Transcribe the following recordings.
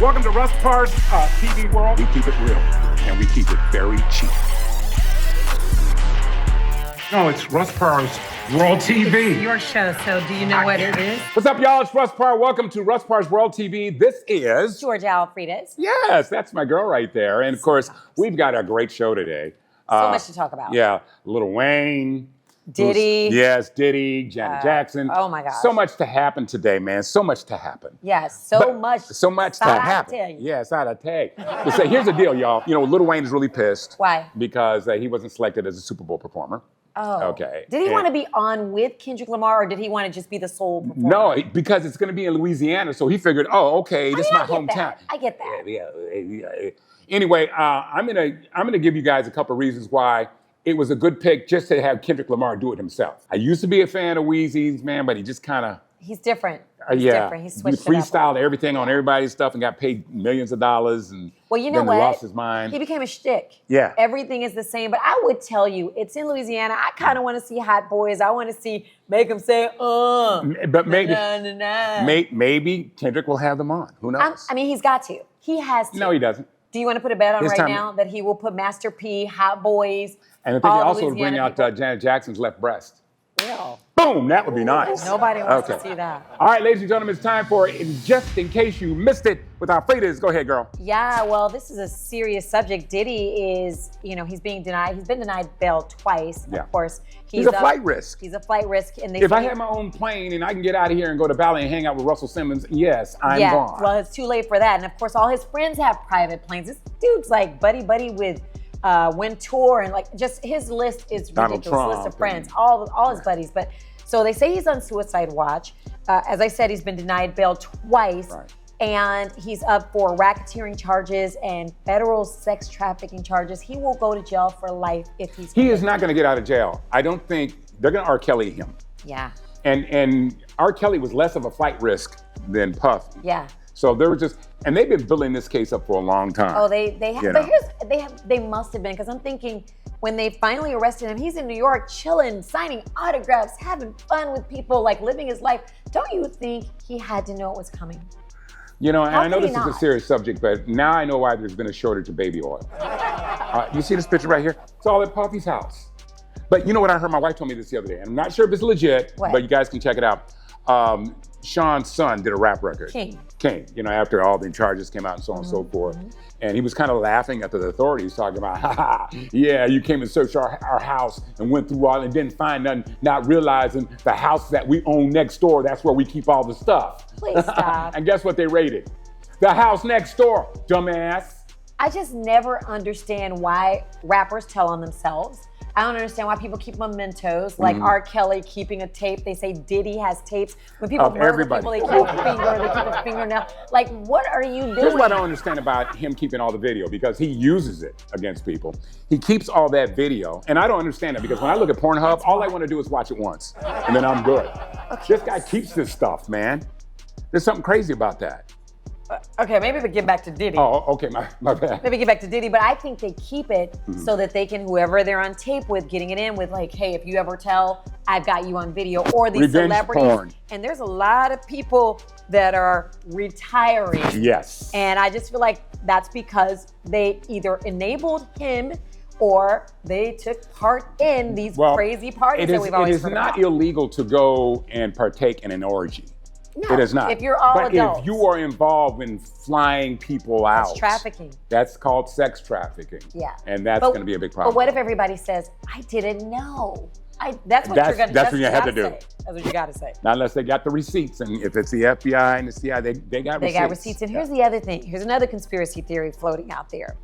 Welcome to Russ Parr's TV World. We keep it real, and we keep it very cheap. No, it's Russ Parr's World TV. It's your show, so do you know what it is? What's up, y'all? It's Russ Parr. Welcome to Russ Parr's World TV. This is... Georgia Alfredas. Yes, that's my girl right there. And, of course, we've got a great show today. So much to talk about. Yeah, Lil Wayne. Diddy. Yes, Diddy, Janet Jackson. Oh, my gosh. So much to happen today, man. So much to happen. Yes, so much to happen. Yes, out of tag. So here's the deal, y'all. You know, Lil Wayne is really pissed. Why? Because he wasn't selected as a Super Bowl performer. Oh. Okay. Did he want to be on with Kendrick Lamar, or did he want to just be the sole performer? No, because it's going to be in Louisiana, so he figured, oh, okay, this is my hometown. I get that. Yeah. Anyway, I'm gonna give you guys a couple of reasons why it was a good pick just to have Kendrick Lamar do it himself. I used to be a fan of Weezy's, man, but he just kind of... He's different. He's different. He switched he freestyled everything on everybody's stuff and got paid millions of dollars, and well, you know then what? He lost his mind. He became a shtick. Yeah. Everything is the same, but I would tell you, it's in Louisiana. I kind of want to see Hot Boys. I want to see, make them say, But maybe, nah. maybe Kendrick will have them on. Who knows? I mean, he's got to. He has to. No, he doesn't. Do you want to put a bet on This right time- now that he will put Master P, Hot Boys, And I think he all also would bring Louisiana out people? Janet Jackson's left breast. Yeah. Boom, that would be nice. Nobody wants to see that. All right, ladies and gentlemen, it's time for Just in Case You Missed It with Alfredas. Go ahead, girl. Yeah, well, this is a serious subject. Diddy is, he's being denied. He's been denied bail twice. Yeah. Of course, He's a flight risk. He's a flight risk, and If I had my own plane and I can get out of here and go to Bali and hang out with Russell Simmons, yes, I'm gone. Well, it's too late for that. And of course, all his friends have private planes. This dude's like buddy with Wintour, and like just his list is Donald ridiculous. Trump List of friends, all his buddies. But so they say he's on suicide watch. As I said, he's been denied bail twice. Right. And he's up for racketeering charges and federal sex trafficking charges. He will go to jail for life if he's... He is not going to get out of jail. I don't think they're going to R. Kelly him. Yeah. And R. Kelly was less of a flight risk than Puff. Yeah. So they were and they've been building this case up for a long time. Oh, they have. But they must have been, because I'm thinking when they finally arrested him, he's in New York chilling, signing autographs, having fun with people, like living his life. Don't you think he had to know it was coming? And How I know could this he is a not? serious subject, but now I know why there's been a shortage of baby oil. You see this picture right here? It's all at Puffy's house. But you know what I heard? My wife told me this the other day, and I'm not sure if it's legit, What? but you guys can check it out. Sean's son did a rap record. King. After all the charges came out and so on and so forth. And he was kind of laughing at the authorities, talking about, yeah, you came and searched our house and went through all and didn't find nothing, not realizing the house that we own next door, that's where we keep all the stuff. Please stop. And guess what they rated? The house next door, dumbass. I just never understand why rappers tell on themselves. I don't understand why people keep mementos, like R. Kelly keeping a tape. They say Diddy has tapes. When people Of murder everybody. people, they keep a fingernail. Like, what are you doing? Here's what I don't understand about him keeping all the video, because he uses it against people. He keeps all that video, and I don't understand it, because when I look at Pornhub, all I want to do is watch it once, and then I'm good. This guy keeps this stuff, man. There's something crazy about that. Okay, maybe we get back to Diddy. Oh, okay, my bad. Maybe get back to Diddy, but I think they keep it so that they can, whoever they're on tape with, getting it in with, like, hey, if you ever tell, I've got you on video, or these Revenge celebrities. porn. And there's a lot of people that are retiring. Yes. And I just feel like that's because they either enabled him or they took part in these crazy parties that we've always heard about. It is not illegal to go and partake in an orgy. No, It is not. if you're all but adults. if you are involved in flying people out, That's trafficking. That's called sex trafficking. Yeah. And that's going to be a big problem. But what if everybody says, I didn't know? That's what you're going to That's what you have to do. Say. That's what you got to say. Not unless they got the receipts. And if it's the FBI and the CIA, they got receipts. They got receipts. And here's the other thing. Here's another conspiracy theory floating out there.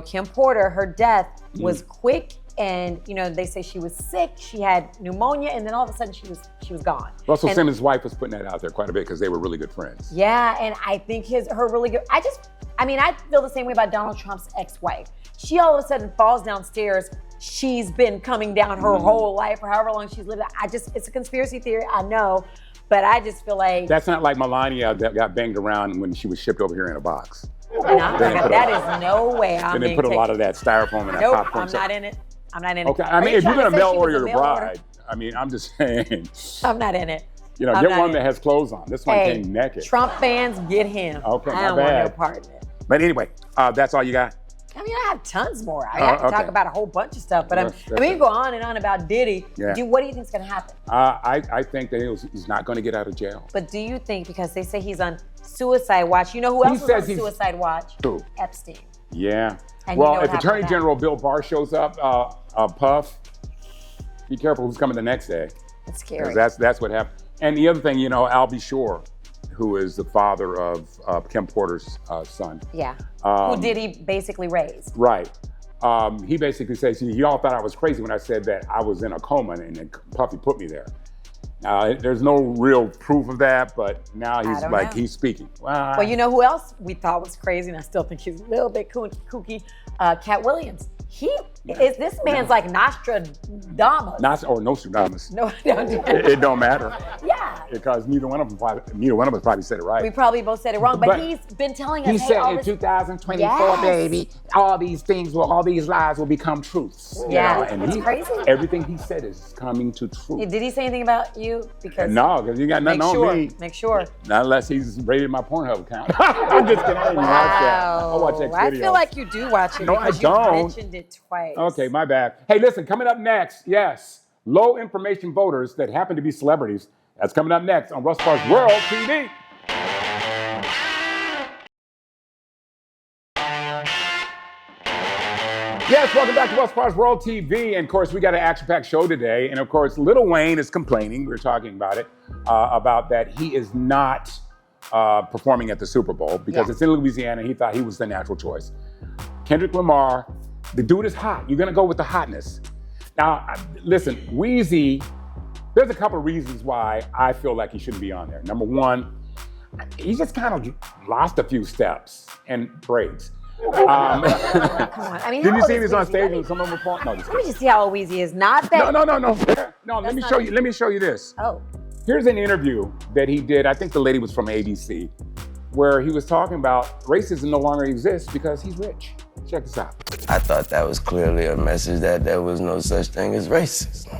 Kim Porter, her death was quick, and they say she was sick, she had pneumonia, and then all of a sudden she was gone. Russell Simmons' wife was putting that out there quite a bit because they were really good friends. Yeah, and I think her really good. I feel the same way about Donald Trump's ex-wife. She all of a sudden falls downstairs. She's been coming down her whole life, or however long she's lived. It's a conspiracy theory, I know, but I just feel like that's not like Melania that got banged around when she was shipped over here in a box. That is no way I'm They didn't put a lot of that styrofoam in that Nope, popcorn. I'm not in it. I'm not in it. Okay, I mean, if you're trying gonna to say mail she order was a your mail order? bride, I mean, I'm just saying. I'm not in it. You know, I'm get not one in. that has clothes on. This one Hey, came naked. Trump fans, get him. Okay, I my don't want no bad. part in it. But anyway, that's all you got? I mean, I have tons more. I have to talk okay. about a whole bunch of stuff, but That's we can it. go on and on about Diddy. Yeah. What do you think is going to happen? I think that he's not going to get out of jail. But do you think, because they say he's on suicide watch, you know who else is on suicide watch? Who? Epstein. Yeah. And well, you know if what Attorney happened to General Bill Barr shows up, Puff, be careful who's coming the next day. That's scary. That's what happened. And the other thing, you know, Al B. Shore, who is the father of Kim Porter's son. Yeah. Who Diddy basically raised. Right. He basically says, y'all thought I was crazy when I said that I was in a coma and then Puffy put me there. There's no real proof of that, but now he's speaking. Well, you know who else we thought was crazy, and I still think he's a little bit kooky? Cat Williams. This man's like Nostradamus. Or Nostradamus. No, don't do that. It don't matter. Yeah. Because neither one of us probably said it right. We probably both said it wrong, but he's been telling us, he said all in this... 2024, baby, all these lies will become truths. Yeah, you know? And crazy. Everything he said is coming to truth. Did he say anything about you? Because no, because you got nothing on me. Make sure. Not unless he's raided my Pornhub account. I'm just kidding. I didn't watch that. I watch X videos. I feel like you do watch it. No, I because don't. You mentioned it twice. Okay, my bad. Hey, listen, coming up next, yes, low information voters that happen to be celebrities. That's coming up next on Russ Parr World TV. Yes, welcome back to Russ Parr World TV. And of course, we got an action-packed show today. And of course, Lil Wayne is complaining, we were talking about it, about that he is not performing at the Super Bowl because it's in Louisiana and he thought he was the natural choice. Kendrick Lamar, the dude is hot. You're gonna go with the hotness. Now, listen, Weezy, there's a couple of reasons why I feel like he shouldn't be on there. Number one, he just kind of lost a few steps and braids. Come on. I mean, didn't you see he was on stage and someone was pointing? No, let me just see how old Weezy is. Not that. No, let me show you. Let me show you this. Oh. Here's an interview that he did. I think the lady was from ABC, where he was talking about racism no longer exists because he's rich. Check this out. I thought that was clearly a message that there was no such thing as racism.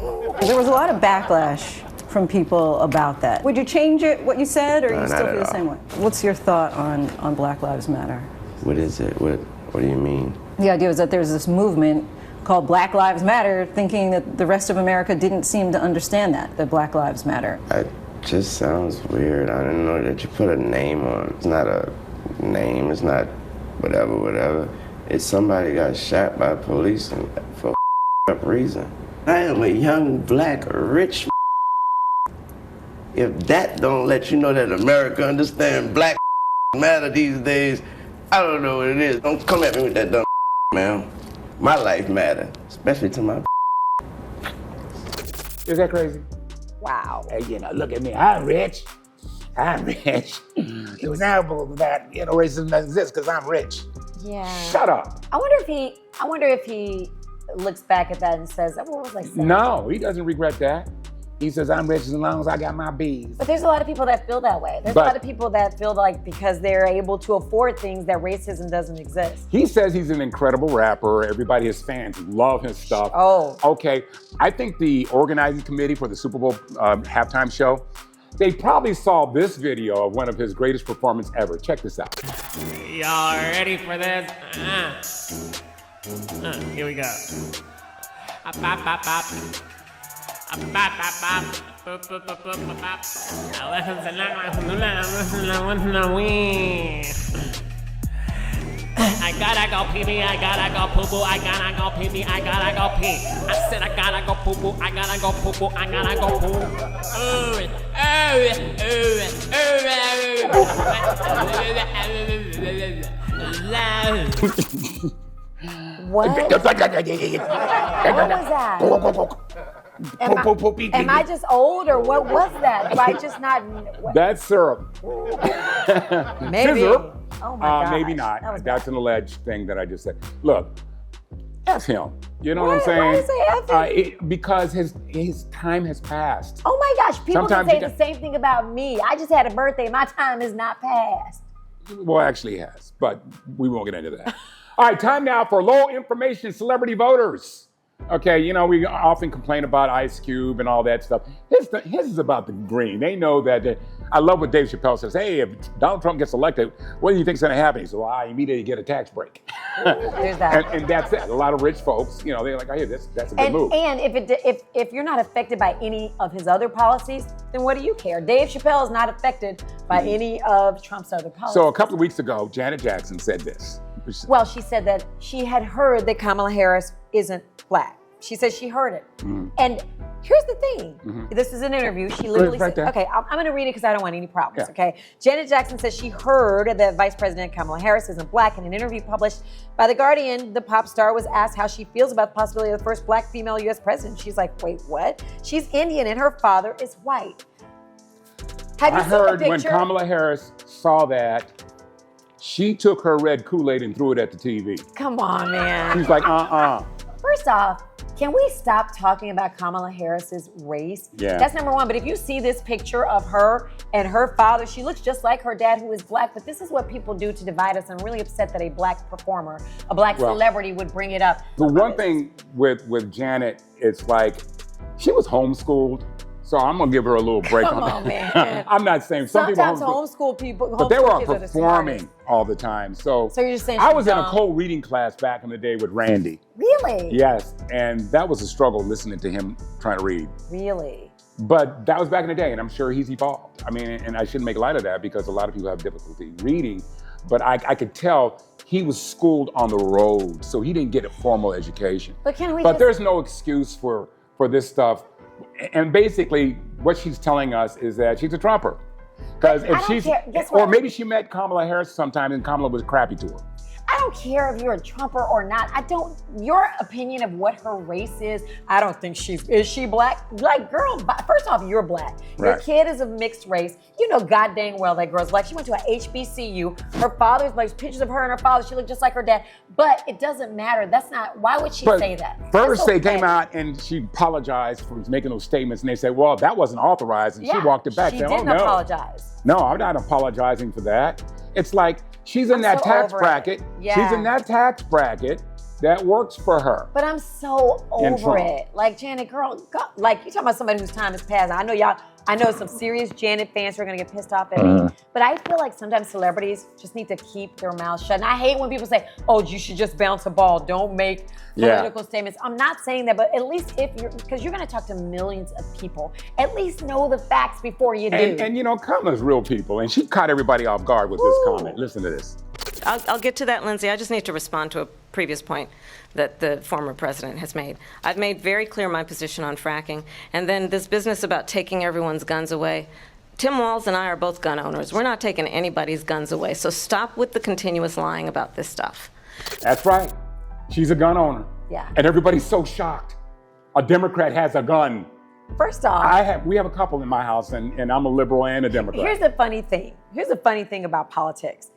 There was a lot of backlash from people about that. Would you change it, what you said, or you still feel the same way? What's your thought on Black Lives Matter? What is it? What do you mean? The idea is that there's this movement called Black Lives Matter, thinking that the rest of America didn't seem to understand that Black Lives Matter. It just sounds weird. I didn't know that you put a name on. It's not a name, it's not whatever. It's somebody got shot by police for a up reason. I am a young, black, rich. If that don't let you know that America understands Black matter these days, I don't know what it is. Don't come at me with that dumb man. My life matter, especially to my. Is that crazy? Wow. Hey, look at me. I'm rich. It was inevitable that, racism doesn't exist because I'm rich. Yeah. Shut up. I wonder if he looks back at that and says, what was I saying? No, he doesn't regret that. He says, I'm rich as long as I got my bees. But there's a lot of people that feel that way. There's a lot of people that feel like because they're able to afford things that racism doesn't exist. He says he's an incredible rapper. Everybody, his fans love his stuff. Oh. Okay, I think the organizing committee for the Super Bowl halftime show, they probably saw this video of one of his greatest performances ever. Check this out. Y'all ready for this? Here we go. I gotta go pee pee, I gotta go poo poo, I gotta go pee pee, I gotta go pee. I said I gotta go poo poo, I gotta go poo poo, I gotta go poo. What? What was that? Am I just old or what was that? Do I just not? That's syrup. Maybe. Syrup. Oh my God. Maybe not. That's an alleged thing that I just said. Look, F him. You know what I'm saying? Why you say F him? Because his time has passed. Oh my gosh, people Sometimes can say the same thing about me. I just had a birthday. My time is not passed. Well, actually it has, but we won't get into that. All right, time now for low information celebrity voters. Okay, you know, we often complain about Ice Cube and all that stuff. His is about the green. They know that. I love what Dave Chappelle says. Hey, if Donald Trump gets elected, what do you think's going to happen? He said, well, I immediately get a tax break. There's that. And that's it. A lot of rich folks, you know, they're like, oh, yeah, that's a good move. And if you're not affected by any of his other policies, then what do you care? Dave Chappelle is not affected by any of Trump's other policies. So a couple of weeks ago, Janet Jackson said this. Well, she said that she had heard that Kamala Harris isn't black. She said she heard it. And here's the thing. This is an interview. She literally right said, there. okay, I'm going to read it because I don't want any problems, Yeah. okay? Janet Jackson says she heard that Vice President Kamala Harris isn't black. In an interview published by The Guardian, the pop star was asked how she feels about the possibility of the first black female U.S. president. She's like, wait, what? She's Indian and her father is white. Have you I seen heard the when picture? Kamala Harris saw that, she took her red Kool-Aid and threw it at the TV. Come on, man. She's like, First off, can we stop talking about Kamala Harris's race? Yeah. That's number one. But if you see this picture of her and her father, she looks just like her dad, who is black. But this is what people do to divide us. I'm really upset that a black performer, a black celebrity would bring it up. The one thing with Janet, it's like, she was homeschooled. So I'm gonna give her a little break Come on on, that. man. I'm not saying some Sometimes people homeschool people, but they were homeschool kids are the performing smartest. all the time. So you're just saying I she's was in a dumb? co-reading class back in the day with Randy. Really? Yes, and that was a struggle listening to him trying to read. Really? But that was back in the day, and I'm sure he's evolved. I mean, and I shouldn't make light of that because a lot of people have difficulty reading, but I could tell he was schooled on the road, so he didn't get a formal education. But can we But just... there's no excuse for this stuff. And basically, what she's telling us is that she's a Trumper. Because if she's, or maybe she met Kamala Harris sometime and Kamala was crappy to her. I don't care if you're a Trumper or not. Your opinion of what her race is, I don't think is she black? Like, girl, first off, you're black. Your kid is of mixed race. You know god dang well that girl's black. She went to a HBCU. Her father's, like, pictures of her and her father, she looked just like her dad. But it doesn't matter. That's not, why would she say that? First they came out and she apologized for making those statements and they said, well, that wasn't authorized, and she walked it back. She said, didn't apologize. No, I'm not apologizing for that. It's like, she's in that tax bracket. Yeah. She's in that tax bracket that works for her. But I'm so over it. Like, Janet, girl, like, you talking about somebody whose time has passed. I know some serious Janet fans who are gonna get pissed off at me. But I feel like sometimes celebrities just need to keep their mouths shut. And I hate when people say, oh, you should just bounce a ball. Don't make political statements. I'm not saying that, but at least because you're gonna talk to millions of people, at least know the facts before you do. And you know, Kamala's real people, and she caught everybody off guard with this comment. Listen to this. I'll get to that, Lindsay. I just need to respond to a previous point that the former president has made. I've made very clear my position on fracking, and then this business about taking everyone's guns away. Tim Walz and I are both gun owners. We're not taking anybody's guns away, so stop with the continuous lying about this stuff. That's right. She's a gun owner. Yeah. And everybody's so shocked. A Democrat has a gun. First off, we have a couple in my house, and I'm a liberal and a Democrat. Here's the funny thing about politics.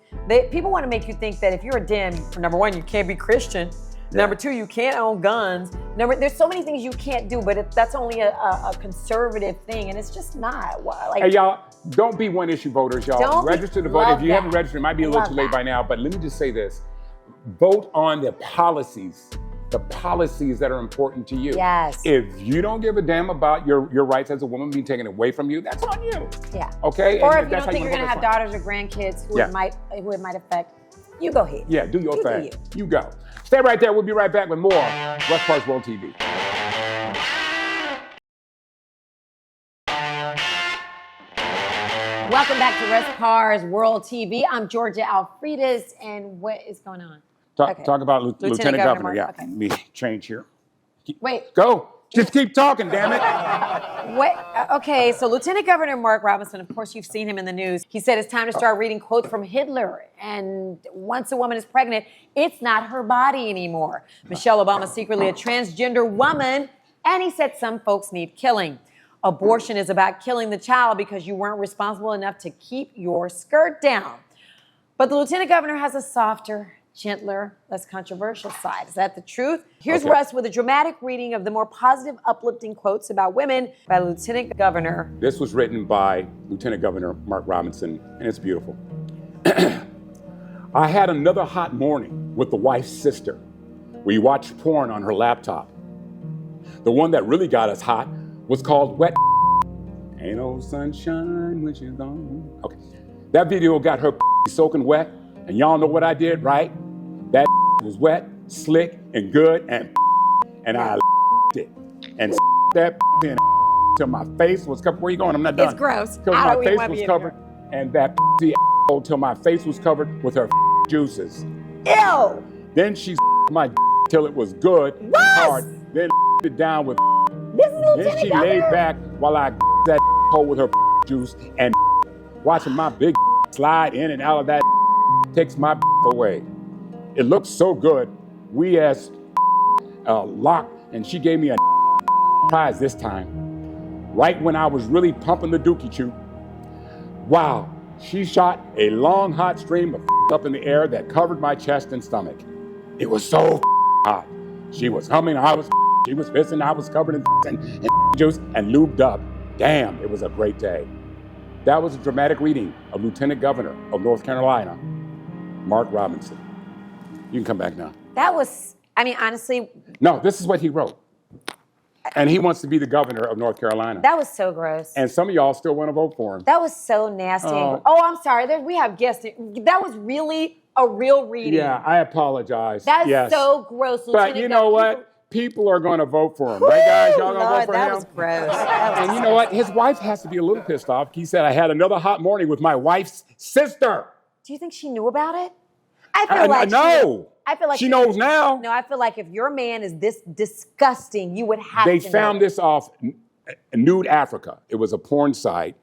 People want to make you think that if you're a Dem, number one, you can't be Christian. Yeah. Number two, you can't own guns. There's so many things you can't do, but that's only a conservative thing, and it's just not. Like, hey, y'all, don't be one-issue voters, y'all. Register to vote. If you haven't registered, it might be a little too late by now, but let me just say this. Vote on the policies that are important to you. Yes. If you don't give a damn about your rights as a woman being taken away from you, that's on you. Yeah. Okay? Or if you don't think you're going to have daughters or grandkids who it might affect, you go ahead. Yeah, do your thing. You go. Stay right there. We'll be right back with more Russ Parr World TV. Welcome back to Russ Parr's World TV. I'm Georgia Alfredas, and what is going on? Talk about Lieutenant Governor. Mark. Yeah, okay. me change here. Wait. Go. Just keep talking, damn it. Okay, so Lieutenant Governor Mark Robinson, of course, you've seen him in the news. He said it's time to start reading quotes from Hitler. And once a woman is pregnant, it's not her body anymore. Michelle Obama's secretly a transgender woman, and he said some folks need killing. Abortion is about killing the child because you weren't responsible enough to keep your skirt down. But the Lieutenant Governor has a softer, gentler, less controversial side. Is that the truth? Here's Russ with a dramatic reading of the more positive, uplifting quotes about women by Lieutenant Governor. This was written by Lieutenant Governor Mark Robinson, and it's beautiful. I had another hot morning with the wife's sister. We watched porn on her laptop. The one that really got us hot was called Wet. Ain't no sunshine when she's gone. Okay. That video got her soaking wet, and y'all know what I did, right? That was wet, slick, and good, and I it. And that in till my face was covered. Where you going? I'm not done. It's gross. Till my face was covered, and that till my face was covered with her juices. Ew! Then she my till it was good and hard. Then it down with. This is Then she laid back while I that hole with her juice and watching my big slide in and out of that takes my away. It looks so good. We asked Locke, and she gave me a prize this time. Right when I was really pumping the dookie chew. Wow, she shot a long hot stream of up in the air that covered my chest and stomach. It was so hot. She was humming, she was pissing, I was covered in and juice and lubed up. Damn, it was a great day. That was a dramatic reading of Lieutenant Governor of North Carolina, Mark Robinson. You can come back now. That was, I mean, honestly. No, this is what he wrote. And he wants to be the governor of North Carolina. That was so gross. And some of y'all still want to vote for him. That was so nasty. Oh, I'm sorry. We have guests. That was really a real reading. Yeah, I apologize. That is so gross. But you know what? People are going to vote for him. Right, guys? Y'all going to vote for him? That was gross. And you know what? His wife has to be a little pissed off. He said, I had another hot morning with my wife's sister. Do you think she knew about it? I feel like no. I feel like she knows now. No, I feel like if your man is this disgusting, you would have to know. They found this off Nude Africa. It was a porn site,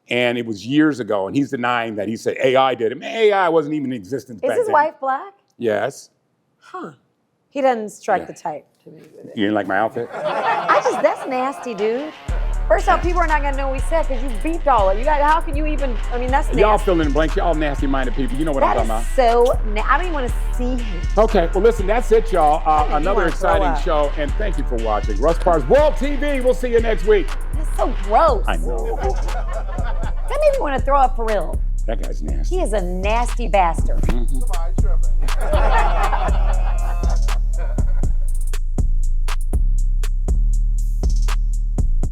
and it was years ago, and he's denying that. He said AI did it. Man, AI wasn't even in existence back then. Is his wife black? Yes. Huh. He doesn't strike the type to me. You didn't like my outfit? That's nasty, dude. First off, people are not gonna know what we said because you beeped all it. How can you even, I mean, that's nasty. Y'all fill in the blanks. Y'all nasty-minded people. You know what I'm talking about. So, I don't even want to see him. Okay, well, listen, that's it, y'all. Another exciting show, and thank you for watching. Russ Parr's World TV. We'll see you next week. That's so gross. I know. That made me want to throw up for real. That guy's nasty. He is a nasty bastard. Mm-hmm.